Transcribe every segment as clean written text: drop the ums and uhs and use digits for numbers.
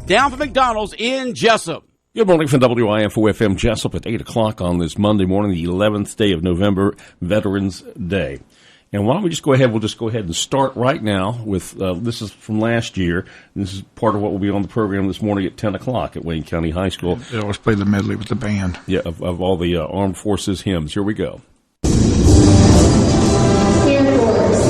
down from McDonald's in Jessup. Good morning from WIFO-FM Jessup at 8 o'clock on this Monday morning, the 11th day of November, Veterans Day. And why don't we just go ahead, we'll just go ahead and start right now with, this is from last year. This is part of what will be on the program this morning at 10 o'clock at Wayne County High School. They always play the medley with the band. Yeah, of all the Armed Forces hymns. Here we go. Air Force.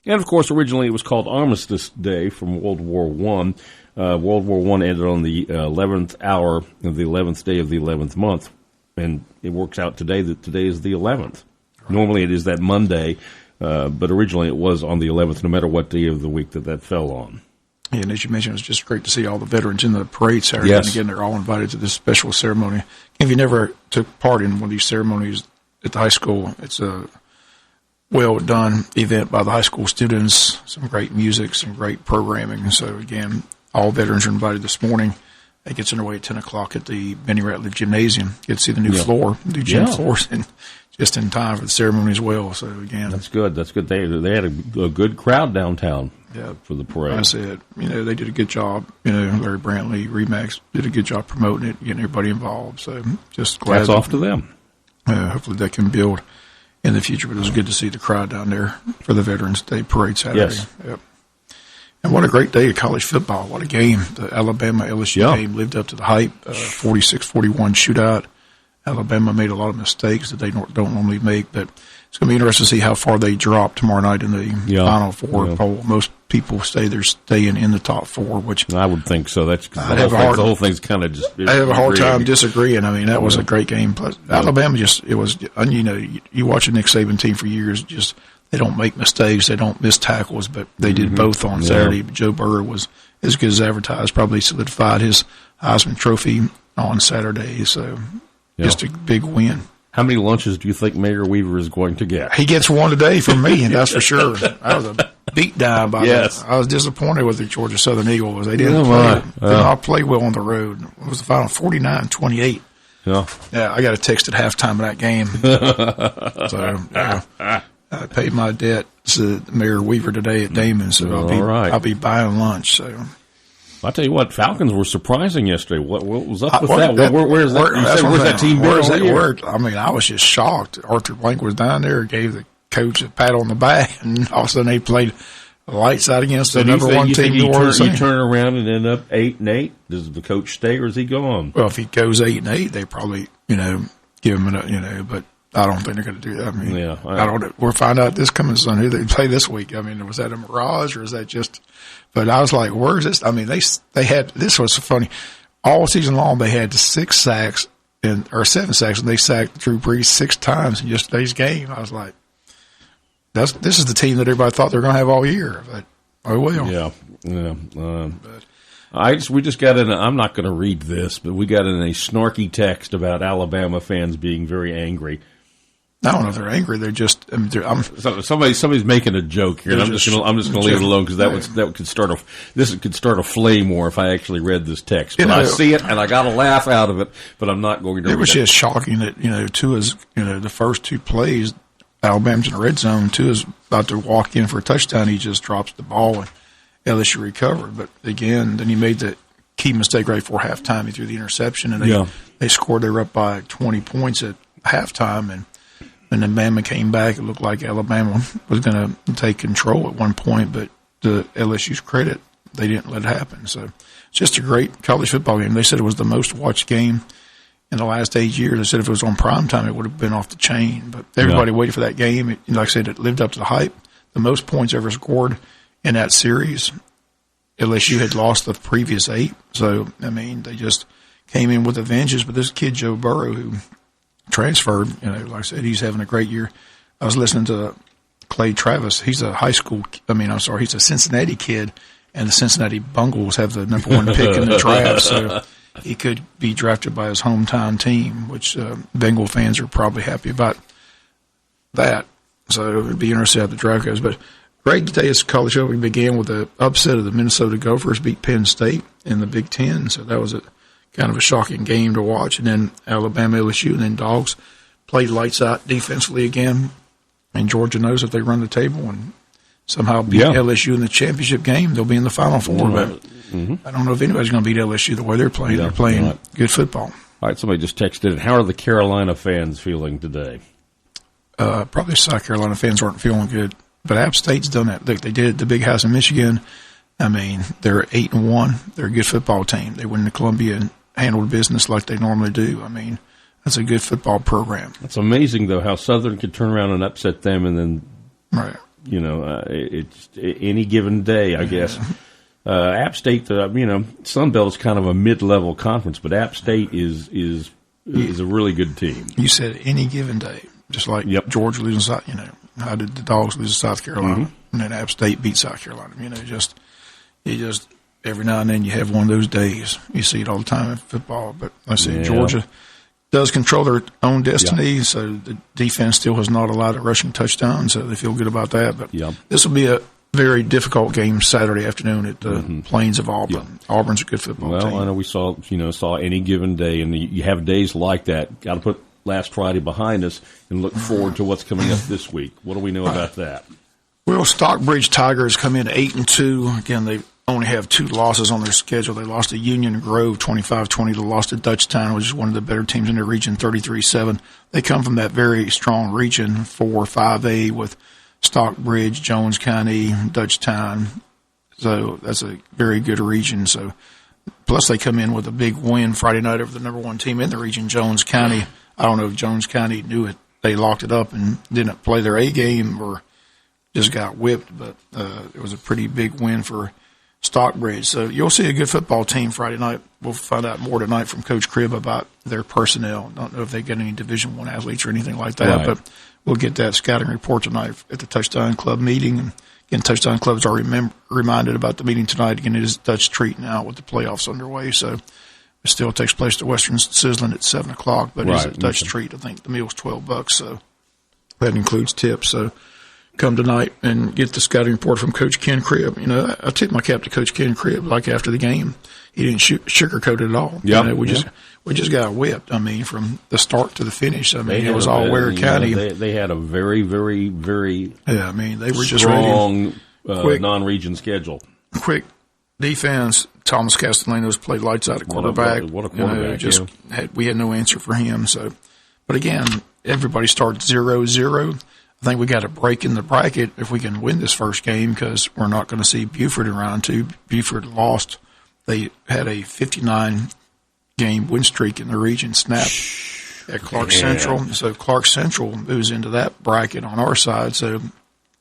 And, of course, originally it was called Armistice Day from World War I. World War I ended on the 11th hour of the 11th day of the 11th month. And it works out today that today is the 11th. Right. Normally it is that Monday, but originally it was on the 11th, no matter what day of the week that fell on. Yeah, and as you mentioned, it was just great to see all the veterans in the parade Saturday. Yes. And again, they're all invited to this special ceremony. If you never took part in one of these ceremonies at the high school, it's a well-done event by the high school students, some great music, some great programming. So, again, all veterans are invited this morning. It gets underway at 10 o'clock at the Benny Ratliff Gymnasium. Get to see the new floor, new gym floors, and just in time for the ceremony as well. So, again. That's good. That's good. They had a good crowd downtown for the parade. I said, they did a good job. Larry Brantley, Remax did a good job promoting it, getting everybody involved. So, just glad. That's off to them. Hopefully they can build in the future, but it was good to see the crowd down there for the Veterans Day Parade Saturday. Yes. Yep. And what a great day of college football. What a game. The Alabama-LSU game lived up to the hype. 46-41 shootout. Alabama made a lot of mistakes that they don't normally make, but it's going to be interesting to see how far they drop tomorrow night in the Final Four poll. Most people staying in the top four, which I would think so. That's the whole thing's kind of just. I have a hard time disagreeing. I mean, that was a great game. Plus, Alabama you watch a Nick Saban team for years, just they don't make mistakes, they don't miss tackles, but they did both on Saturday. Joe Burrow was as good as advertised. Probably solidified his Heisman Trophy on Saturday. So just a big win. How many lunches do you think Mayor Weaver is going to get? He gets one today from me, and that's for sure. I was a beat down by Yes. that. I was disappointed with the Georgia Southern Eagles. They didn't play well on the road. It was the final 49-28. Yeah. Yeah, I got a text at halftime of that game. So I paid my debt to Mayor Weaver today at Damon, so I'll be buying lunch. So I'll tell you what, Falcons were surprising yesterday. What was up with that? Where's that team been? Where's that work? I mean, I was just shocked. Arthur Blank was down there, gave the coach a pat on the back, and all of a sudden they played lights out against the number one team. You turn around and end up 8-8. Does the coach stay or is he gone? Well, if he goes 8-8, they probably give him but I don't think they're going to do that. I mean, I don't. We'll find out this coming Sunday who they play this week. I mean, was that a mirage or is that just? But I was like, where is this? I mean, they had, this was so funny. All season long, they had 7 sacks, and they sacked Drew Brees 6 times in yesterday's game. I was like, this is the team that everybody thought they were going to have all year. But, oh, well. Yeah. We just got in, I'm not going to read this, but we got in a snarky text about Alabama fans being very angry. I don't know if they're angry. They're just. I mean, somebody's making a joke here, and I'm just going to leave it alone because that could start a flame war if I actually read this text. But I see it and I got a laugh out of it, but I'm not going to. It was just shocking that Tua's the first 2 plays, Alabama's in the red zone. Tua's about to walk in for a touchdown. He just drops the ball and LSU recovered. But again, then he made the key mistake right before halftime. He threw the interception, and they scored. They were up by 20 points at halftime, and then Bama came back. It looked like Alabama was going to take control at one point, but to LSU's credit, they didn't let it happen. So it's just a great college football game. They said it was the most watched game in the last 8 years. They said if it was on prime time, it would have been off the chain. But everybody waited for that game. Like I said, it lived up to the hype. The most points ever scored in that series. LSU had lost the previous 8. So, I mean, they just came in with a vengeance. But this kid, Joe Burrow, who transferred, like I said, he's having a great year. I was listening to Clay Travis. He's a Cincinnati kid, and the Cincinnati Bungles have the number 1 pick in the draft, so he could be drafted by his hometown team, which Bengal fans are probably happy about that. So it would be interesting how the draft goes. But great today is college football. We began with the upset of the Minnesota Gophers beat Penn State in the Big Ten, so that was kind of a shocking game to watch. And then Alabama, LSU, and then Dogs played lights out defensively again. And Georgia knows if they run the table and somehow beat LSU in the championship game, they'll be in the Final Four. But I don't know if anybody's going to beat LSU the way they're playing. They're playing good football. All right, somebody just texted in. How are the Carolina fans feeling today? Probably South Carolina fans aren't feeling good. But App State's done that. Look, they did it at the Big House in Michigan. I mean, they're 8-1. They're a good football team. They went into Columbia and handled business like they normally do. I mean, that's a good football program. It's amazing, though, how Southern could turn around and upset them, and then, it's any given day, I guess. App State, Sun Belt is kind of a mid-level conference, but App State is a really good team. You said any given day, just like Georgia losing South. How did the Dogs lose to South Carolina, and then App State beat South Carolina? You just every now and then you have one of those days. You see it all the time in football. But I say Georgia does control their own destiny, so the defense still has not allowed a rushing touchdown, so they feel good about that. But this will be a very difficult game Saturday afternoon at the Plains of Auburn. Auburn's a good football team. Well, I know we saw any given day, and you have days like that. Got to put last Friday behind us and look forward to what's coming up this week. What do we know about that? Well, Stockbridge Tigers come in 8-2. Again, they only have 2 losses on their schedule. They lost to Union Grove 25-20. They lost to Dutchtown, which is one of the better teams in their region, 33-7. They come from that very strong region, 4-5A, with Stockbridge, Jones County, Dutchtown. So that's a very good region. So plus they come in with a big win Friday night over the number 1 team in the region, Jones County. I don't know if Jones County knew it. They locked it up and didn't play their A game or just got whipped, but it was a pretty big win for Stockbridge. So you'll see a good football team Friday night. We'll find out more tonight from Coach Cribb about their personnel. Don't know if they get any Division I athletes or anything like that, but we'll get that scouting report tonight at the Touchdown Club meeting. And again, Touchdown Club's already reminded about the meeting tonight. Again, it is Dutch Treat now with the playoffs underway. So It still takes place at Western Sizzling at 7 o'clock, but it's Right, a Dutch okay. treat. I think the meal's $12, so that includes tips. So come tonight and get the scouting report from Coach Ken Cribb. You know, I tip my cap to Coach Ken Cribb. Like after the game, he didn't sugarcoat it at all. Yep, You know, we just got whipped. I mean, from the start to the finish. I mean, it was all Ware County. They had a very, very, very Yeah, I mean, they were just ready. strong Quick. non-region schedule. Quick defense. Thomas Castellanos played lights out at quarterback. What a quarterback, We had no answer for him. So, but again, everybody starts 0-0. I think we got a break in the bracket if we can win this first game, because we're not going to see Buford in round 2. Buford lost. They had a 59-game win streak in the region snap at Clark Central. So Clark Central moves into that bracket on our side. So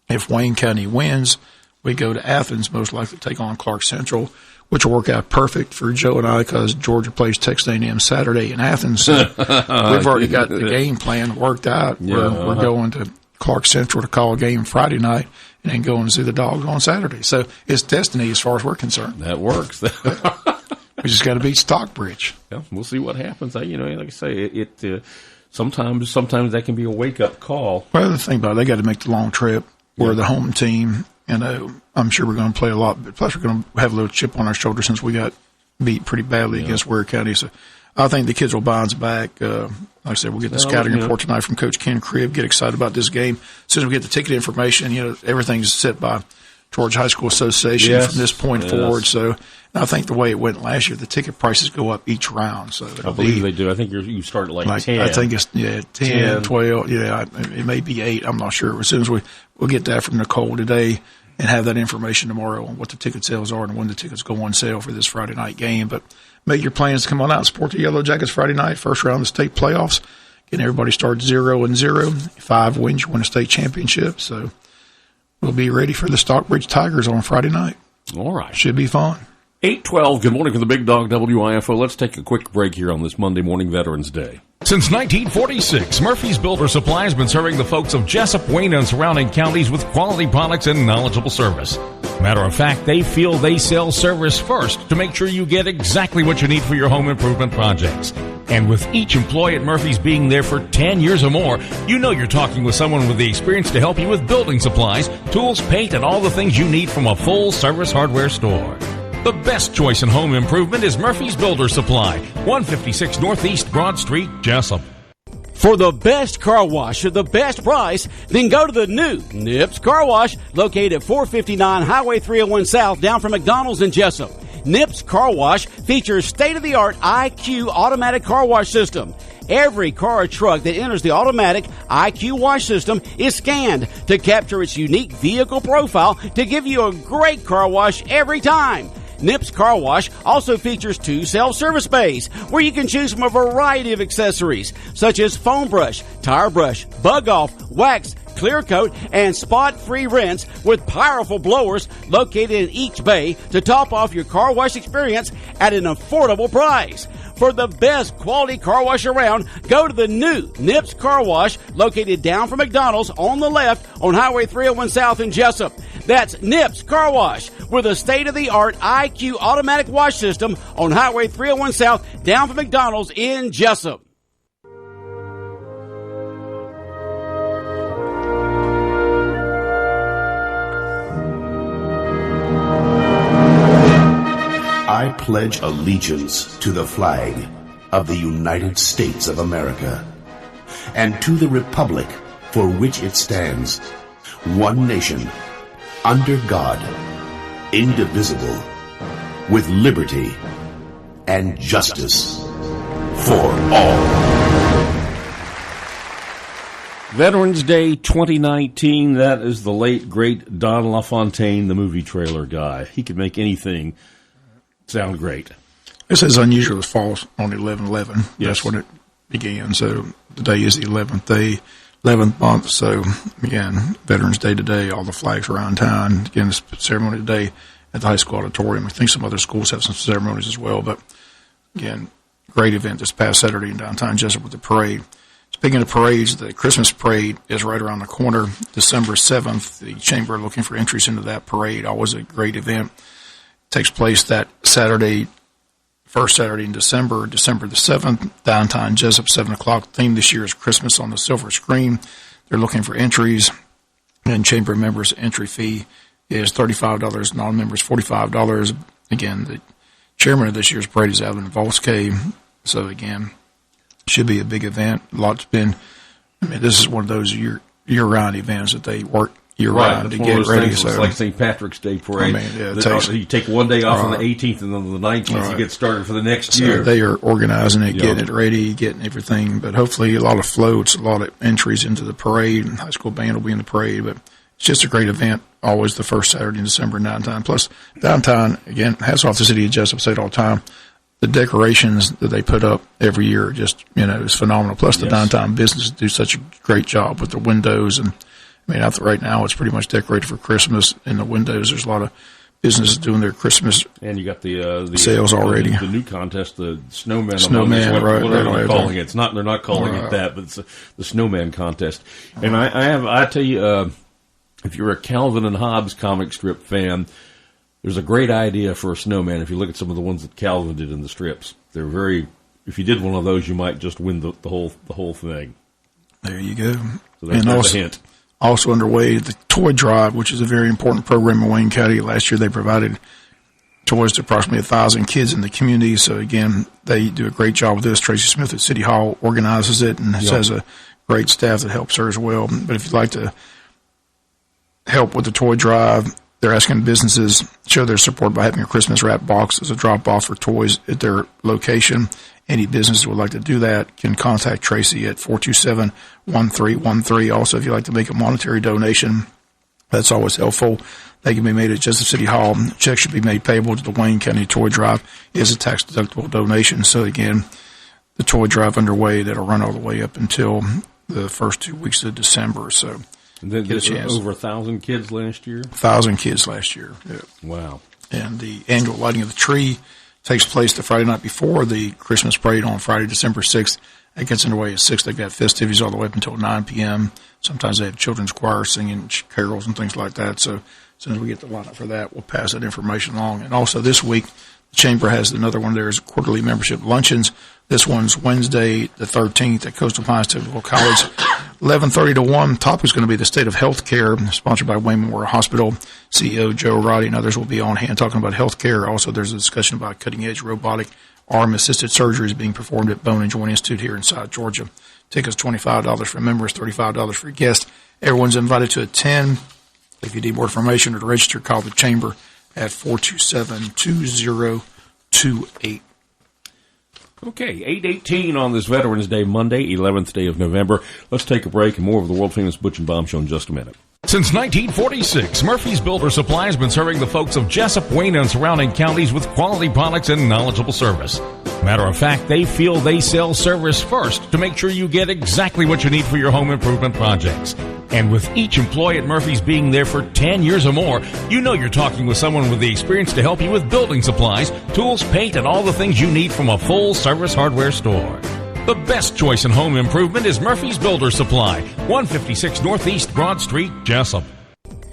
if Wayne County wins, we go to Athens, most likely to take on Clark Central, which will work out perfect for Joe and I because Georgia plays Texas A&M Saturday in Athens. So we've already got the game plan worked out. We're going to Clark Central to call a game Friday night and then going to see the Dogs on Saturday. So it's destiny as far as we're concerned. That works. We just got to beat Stockbridge. Yeah, we'll see what happens. Like I say, sometimes that can be a wake-up call. Well, the thing about it, they got to make the long trip. We're the home team. And I'm sure we're going to play a lot, but plus we're going to have a little chip on our shoulder since we got beat pretty badly against Ware County. So I think the kids will bounce back. Like I said, we'll get the scouting report tonight from Coach Ken Cribb. Get excited about this game. As soon as we get the ticket information, everything's set by Georgia High School Association from this point forward. So I think the way it went last year, the ticket prices go up each round. So I believe they do. I think you start at like 10. I think it's 10, 12. Yeah, it may be 8. I'm not sure. As soon as we'll get that from Nicole today and have that information tomorrow on what the ticket sales are and when the tickets go on sale for this Friday night game. But make your plans to come on out and support the Yellow Jackets Friday night, first round of the state playoffs. Again, everybody starts 0-0. 5 wins, you win a state championship. So we'll be ready for the Stockbridge Tigers on Friday night. All right. Should be fun. 8:12. Good morning from the Big Dog WIFO. Let's take a quick break here on this Monday morning, Veterans Day. Since 1946, Murphy's Builder Supply has been serving the folks of Jessup, Wayne, and surrounding counties with quality products and knowledgeable service. Matter of fact, they feel they sell service first to make sure you get exactly what you need for your home improvement projects. And with each employee at Murphy's being there for 10 years or more, you know you're talking with someone with the experience to help you with building supplies, tools, paint, and all the things you need from a full-service hardware store. The best choice in home improvement is Murphy's Builder Supply, 156 Northeast Broad Street, Jessup. For the best car wash at the best price, then go to the new Nips Car Wash, located at 459 Highway 301 South, down from McDonald's in Jessup. Nips Car Wash features state-of-the-art IQ automatic car wash system. Every car or truck that enters the automatic IQ wash system is scanned to capture its unique vehicle profile to give you a great car wash every time. Nips Car Wash also features 2 self-service bays where you can choose from a variety of accessories such as foam brush, tire brush, bug off, wax, clear coat, and spot-free rinse with powerful blowers located in each bay to top off your car wash experience at an affordable price. For the best quality car wash around, go to the new Nips Car Wash located down from McDonald's on the left on Highway 301 South in Jessup. That's Nips Car Wash with a state-of-the-art IQ automatic wash system on Highway 301 South down from McDonald's in Jessup. I pledge allegiance to the flag of the United States of America and to the republic for which it stands, one nation, under God, indivisible, with liberty and justice for all. Veterans Day 2019, that is the late, great Don LaFontaine, the movie trailer guy. He could make anything sound great. This is unusual. It falls on 11/11. Yes. That's when it began. So the day is the 11th day, 11th month. So, again, Veterans Day today, all the flags around town. Again, this ceremony today at the high school auditorium. I think some other schools have some ceremonies as well. But, again, great event this past Saturday in downtown Jessup with the parade. Speaking of parades, the Christmas parade is right around the corner, December 7th. The Chamber looking for entries into that parade. Always a great event. Takes place that Saturday first Saturday in December, December the 7th, downtown Jessup, 7 o'clock. The theme this year is Christmas on the Silver Screen. They're looking for entries, and chamber members' entry fee is $35, non-members $45. Again, the chairman of this year's parade is Alvin Volsky. So, again, should be a big event. This is one of those year-round events that they work year-round to get ready. So it's like St. Patrick's Day parade. You take one day off on the 18th, and then the 19th you get started for the next year. They are organizing it, getting it ready, getting everything. But hopefully a lot of floats, a lot of entries into the parade. High school band will be in the parade. But it's just a great event, always the first Saturday in December in downtown. Plus, downtown, again, hats off to the city of Jessup, say it all the time. The decorations that they put up every year just, is phenomenal. Plus, the downtown businesses do such a great job with the windows. And, right now it's pretty much decorated for Christmas. In the windows, there's a lot of businesses doing their Christmas and you got the sales already. The new contest, the snowman. Whatever they're calling it. They're not calling it that, but it's the snowman contest. And I tell you, if you're a Calvin and Hobbes comic strip fan, there's a great idea for a snowman. If you look at some of the ones that Calvin did in the strips, they're very. If you did one of those, you might just win the whole thing. There you go. So that's a hint. Also underway, the toy drive, which is a very important program in Wayne County. Last year, they provided toys to approximately 1,000 kids in the community. So again, they do a great job with this. Tracy Smith at City Hall organizes it and has a great staff that helps her as well. But if you'd like to help with the toy drive, they're asking businesses show their support by having a Christmas wrap box as a drop-off for toys at their location. Any business that would like to do that can contact Tracy at 427-1313. Also, if you'd like to make a monetary donation, that's always helpful. They can be made at Jessup City Hall. Checks should be made payable to the Wayne County Toy Drive. It is a tax-deductible donation. So, again, the toy drive underway, that'll run all the way up until the first 2 weeks of December. So, get a chance. Over 1,000 kids last year? 1,000 kids last year, yeah. Wow. And the annual lighting of the tree takes place the Friday night before the Christmas parade on Friday, December 6th. It gets underway at 6. They've got festivities all the way up until 9 p.m. Sometimes they have children's choir singing carols and things like that. So as soon as we get the lineup for that, we'll pass that information along. And also this week, the Chamber has another one. There's quarterly membership luncheons. This one's Wednesday the 13th at Coastal Pines Technical College, 11:30 to 1. Topic is going to be the state of health care, sponsored by Wayne Memorial Hospital. CEO Joe Roddy and others will be on hand talking about health care. Also, there's a discussion about cutting-edge robotic arm-assisted surgeries being performed at Bone and Joint Institute here in South Georgia. Tickets $25 for members, $35 for guests. Everyone's invited to attend. If you need more information or to register, call the Chamber at 427-2028. Okay, 8:18 on this Veterans Day, Monday, 11th day of November. Let's take a break and more of the world-famous Butch and Bob Show in just a minute. Since 1946, Murphy's Builder Supply has been serving the folks of Jessup, Wayne, and surrounding counties with quality products and knowledgeable service. Matter of fact, they feel they sell service first to make sure you get exactly what you need for your home improvement projects. And with each employee at Murphy's being there for 10 years or more, you know you're talking with someone with the experience to help you with building supplies, tools, paint, and all the things you need from a full-service hardware store. The best choice in home improvement is Murphy's Builder Supply, 156 Northeast Broad Street, Jessup.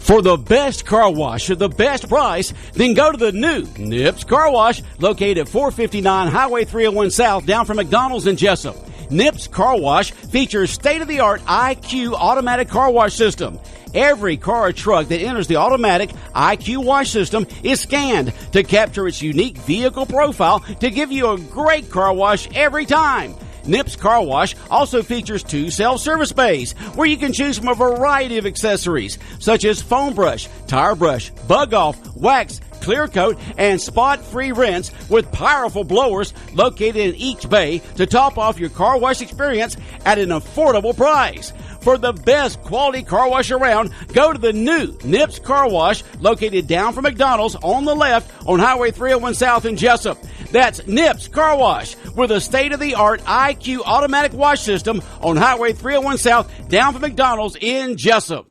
For the best car wash at the best price, then go to the new Nips Car Wash, located at 459 Highway 301 South, down from McDonald's in Jessup. Nips Car Wash features state-of-the-art IQ automatic car wash system. Every car or truck that enters the automatic IQ wash system is scanned to capture its unique vehicle profile to give you a great car wash every time. Nips Car Wash also features 2 self-service bays where you can choose from a variety of accessories such as foam brush, tire brush, bug off, wax, clear coat, and spot-free rinse with powerful blowers located in each bay to top off your car wash experience at an affordable price. For the best quality car wash around, go to the new Nips Car Wash, located down from McDonald's on the left on Highway 301 South in Jessup. That's Nips Car Wash with a state-of-the-art IQ automatic wash system on Highway 301 South down from McDonald's in Jessup.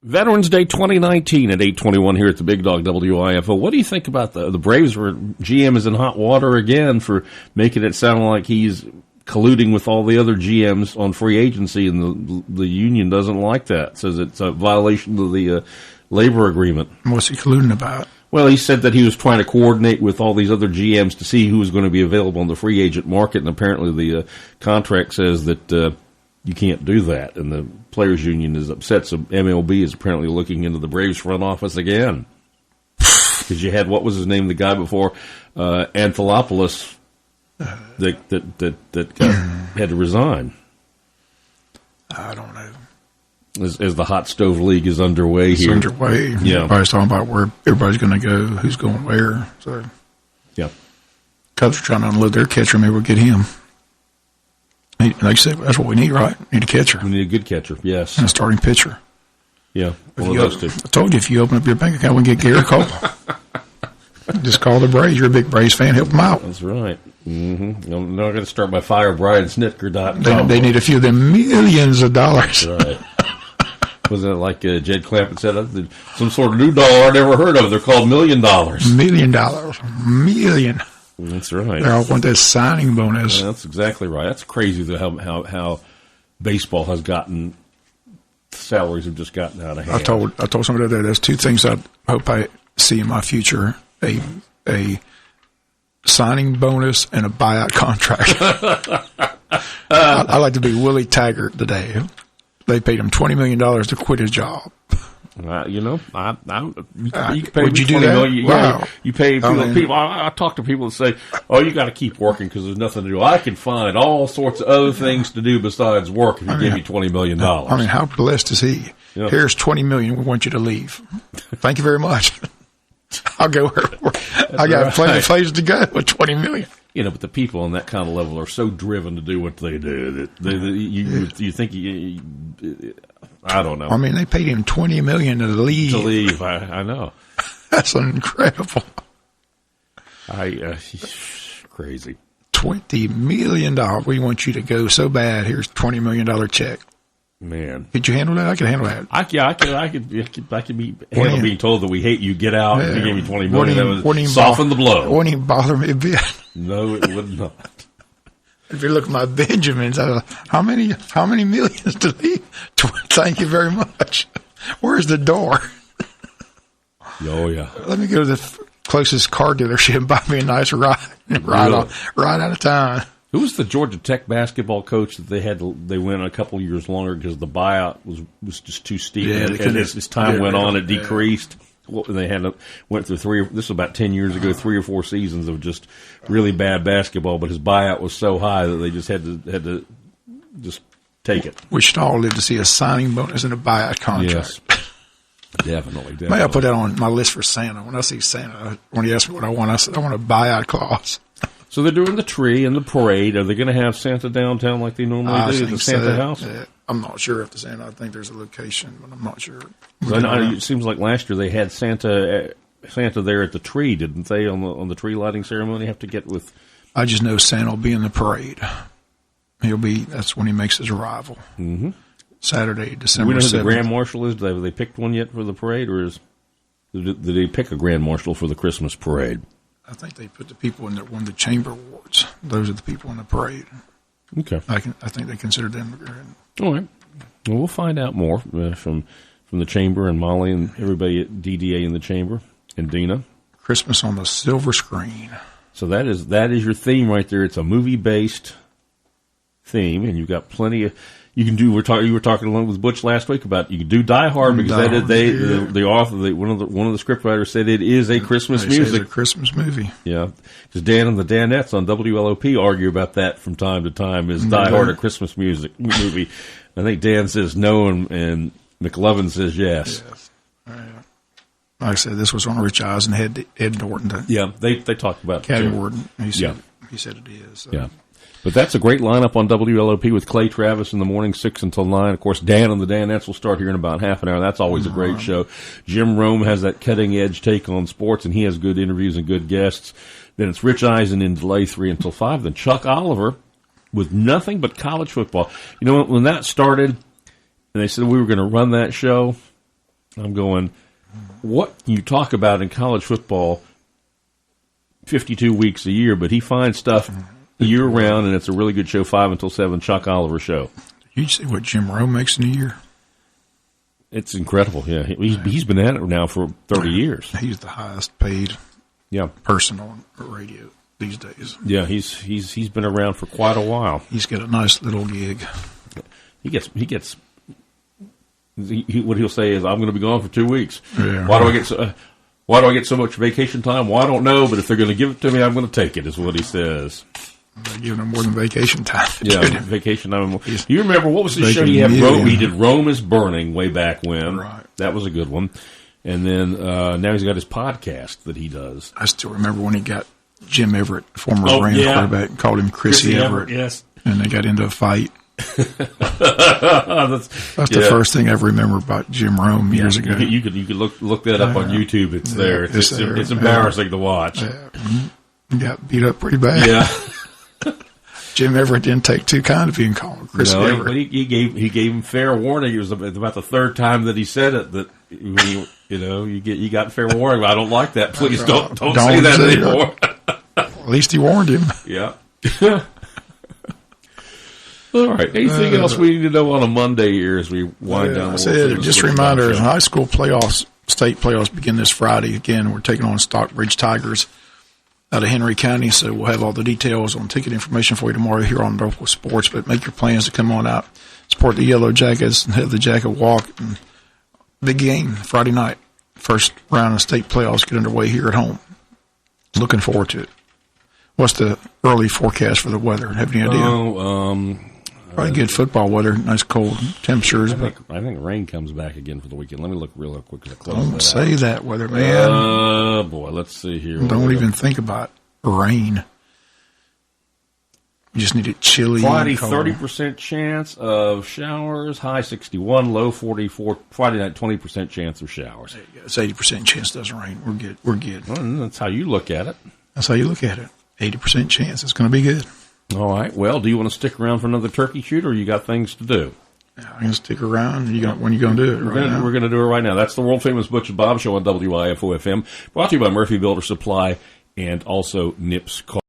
Veterans Day 2019 at 8:21 here at the Big Dog WIFO. What do you think about the Braves? Where GM is in hot water again for making it sound like he's colluding with all the other GMs on free agency, and the union doesn't like that. Says it's a violation of the labor agreement. What's he colluding about? Well, he said that he was trying to coordinate with all these other GMs to see who was going to be available on the free agent market, and apparently the contract says that you can't do that, and the players' union is upset. So MLB is apparently looking into the Braves front office again, because you had, what was his name, the guy before, Anthelopoulos, that had to resign. I don't know. As the hot stove league is underway it's here. Underway. Yeah. Everybody's talking about where everybody's going to go, who's going where. So, yeah. Cubs are trying to unload their catcher. Maybe we'll get him. Like you said, that's what we need, right? We need a catcher. We need a good catcher, yes. And a starting pitcher. Yeah, one of those two. I told you, if you open up your bank account, we can get Gary Cole. Just call the Braves. You're a big Braves fan. Help them out. That's right. Mm-hmm. I'm not going to start by firebriansnitker.com. They need a few of them millions of dollars. That's right. Wasn't it like Jed Clampett said, some sort of new dollar I never heard of? They're called $1 million. $1 million. Million. That's right. They all want that signing bonus. Yeah, that's exactly right. That's crazy how baseball has gotten, salaries have just gotten out of hand. I told somebody that there's two things I hope I see in my future: a signing bonus and a buyout contract. I like to be Willie Taggart today. They paid him $20 million to quit his job. You know, you pay would you do $20 that? million. Wow. Yeah, you pay people. I talk to people that say, "Oh, you got to keep working because there's nothing to do." I can find all sorts of other things to do besides work if you give me $20 million. I mean, how blessed is he? Yeah. Here's $20 million. We want you to leave. Thank you very much. I'll go where I got plenty of places to go with $20 million. You know, but the people on that kind of level are so driven to do what they do that you think I don't know. I mean, they paid him $20 million to leave. I know. That's incredible. Crazy. $20 million. We want you to go so bad. Here's $20 million check. Man, could you handle that? I can handle that. I could be handle being told that we hate you. Get out. Yeah. If you gave me $20 million, that would soften the blow. Wouldn't even bother me a bit. No, it would not. If you look at my Benjamins, how many millions to leave? Thank you very much. Where's the door? Oh yeah. Let me go to the closest car dealership and buy me a nice ride. Right out of town. Who was the Georgia Tech basketball coach that they went a couple years longer because the buyout was just too steep? Yeah, and as time went on, it decreased. Well, they went through this was about 10 years ago, 3 or 4 seasons of just really bad basketball. But his buyout was so high that they just had to just take it. We should all live to see a signing bonus and a buyout contract. Yes. Definitely. Maybe I'll put that on my list for Santa. When I see Santa, when he asks me what I want, I said I want a buyout clause. So they're doing the tree and the parade. Are they going to have Santa downtown like they normally do at the Santa house? I'm not sure if the Santa. I think there's a location, but I'm not sure. It seems like last year they had Santa there at the tree, didn't they? On the tree lighting ceremony, have to get with. I just know Santa will be in the parade. That's when he makes his arrival. Mm-hmm. Saturday, December 7th. We know who the Grand Marshal is. Have they picked one yet for the parade, or did they pick a Grand Marshal for the Christmas parade? I think they put the people in one of the chamber awards. Those are the people in the parade. Okay. I think they consider them. All right. Well, we'll find out more from the chamber and Molly and everybody at DDA in the chamber and Dina. Christmas on the silver screen. So that is your theme right there. It's a movie-based theme, and you've got plenty of. You can do. You were talking along with Butch last week about you can do Die Hard because the author, one of the scriptwriters said it is a Christmas music. It's a Christmas movie. Yeah, because Dan and the Danettes on WLOP argue about that from time to time. Is Die Hard a Christmas movie? I think Dan says no, and McLovin says yes. Like I said, this was on Rich Eisen, Ed Norton. They talked about Caddy Warden. He said it is. So. Yeah. But that's a great lineup on WLOP with Clay Travis in the morning, 6 until 9. Of course, Dan and the Danettes will start here in about half an hour. That's always a great show. Jim Rome has that cutting-edge take on sports, and he has good interviews and good guests. Then it's Rich Eisen in delay 3 until 5. Then Chuck Oliver with nothing but college football. You know, when that started and they said we were going to run that show, I'm going, what can you talk about in college football 52 weeks a year, but he finds stuff year-round, and it's a really good show, 5 until 7, Chuck Oliver Show. You see what Jim Rome makes in a year? It's incredible, yeah. He's been at it now for 30 years. He's the highest paid person on radio these days. Yeah, he's been around for quite a while. He's got a nice little gig. What he'll say is, "I'm going to be gone for 2 weeks. Yeah, Why do I get so much vacation time? Well, I don't know, but if they're going to give it to me, I'm going to take it." Is what he says. They're giving him more than vacation time. Yeah, vacation time. You remember what was the show he had? He did Rome is Burning way back when. Right. That was a good one. And then now he's got his podcast that he does. I still remember when he got Jim Everett, former Rams quarterback, and called him Chrissy Everett. Yes. And they got into a fight. That's the first thing I ever remember about Jim Rome years ago. You could look that up on YouTube. It's there. It's embarrassing to watch. Yeah. He got beat up pretty bad. Yeah. Jim Everett didn't take too kind of being called Chris Everett. But he gave him fair warning. It was about the third time that he said it that you got fair warning. I don't like that. Please don't say that anymore. At least he warned him. Yeah. All right. Anything else we need to know on a Monday here as we wind down? Just a reminder: high school playoffs, state playoffs begin this Friday. Again, we're taking on Stockbridge Tigers out of Henry County, so we'll have all the details on ticket information for you tomorrow here on Local Sports. But make your plans to come on out, support the Yellow Jackets, and have the Jacket Walk. And big game Friday night. First round of state playoffs get underway here at home. Looking forward to it. What's the early forecast for the weather? Have any idea? Probably good football weather, nice cold temperatures. I think rain comes back again for the weekend. Let me look real quick. Don't say that, weather man. Oh, boy, let's see here. Don't even think about rain. You just need it chilly. Friday, 30% chance of showers, high 61, low 44. Friday night, 20% chance of showers. It's 80% chance it doesn't rain. We're good. Well, that's how you look at it. That's how you look at it. 80% chance it's going to be good. All right. Well, do you want to stick around for another turkey shoot, or you got things to do? I'm going to stick around. When are you going to do it? We're going to do it right now. That's the world-famous Butch and Bob Show on WIFO-FM, brought to you by Murphy Builder Supply and also Nips Car.